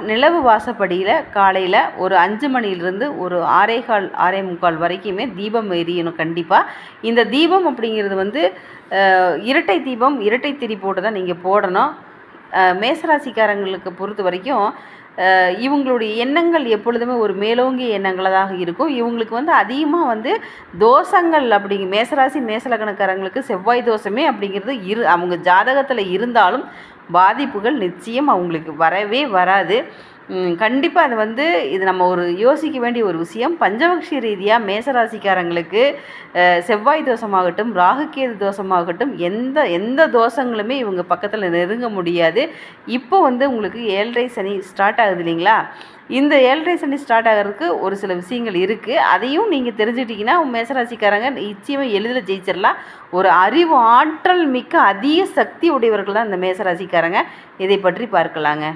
நிலவு வாசப்படியில் காலையில் ஒரு 5 மணிலிருந்து ஒரு 6:15 6:45 வரைக்குமே தீபம் எரியணும் கண்டிப்பாக. இந்த தீபம் அப்படிங்கிறது வந்து இரட்டை தீபம், இரட்டை திரி போட்டு தான் நீங்கள் போடணும். மேசராசிக்காரங்களுக்கு பொறுத்த வரைக்கும் இவங்களுடைய எண்ணங்கள் எப்பொழுதுமே ஒரு மேலோங்கிய எண்ணங்களாக இருக்கும். இவங்களுக்கு வந்து அதிகமாக வந்து தோஷங்கள் மேசராசி மேசலக்கணக்காரங்களுக்கு செவ்வாய் தோஷமே அப்படிங்கிறது அவங்க ஜாதகத்தில் இருந்தாலும் பாதிப்புகள் நிச்சயம் அவங்களுக்கு வரவே வராது. கண்டிப்பாக அது வந்து இது நம்ம ஒரு யோசிக்க வேண்டிய ஒரு விஷயம். பஞ்சபக்ஷி ரீதியாக மேசராசிக்காரங்களுக்கு செவ்வாய் தோஷமாகட்டும், ராகுகேது தோஷமாகட்டும், எந்த தோஷங்களுமே இவங்க பக்கத்தில் நெருங்க முடியாது. இப்போ வந்து உங்களுக்கு 7.5 சனி ஸ்டார்ட் ஆகுது இல்லைங்களா? இந்த 7.5 சனி ஸ்டார்ட் ஆகிறதுக்கு ஒரு சில விஷயங்கள் இருக்குது. அதையும் நீங்கள் தெரிஞ்சுக்கிட்டிங்கன்னா மேசராசிக்காரங்க நிச்சயமாக எளிதில் ஜெயிச்சிடலாம். ஒரு அறிவு ஆற்றல் மிக்க அதிக சக்தி உடையவர்கள் தான் இந்த மேசராசிக்காரங்க. இதை பற்றி பார்க்கலாங்க.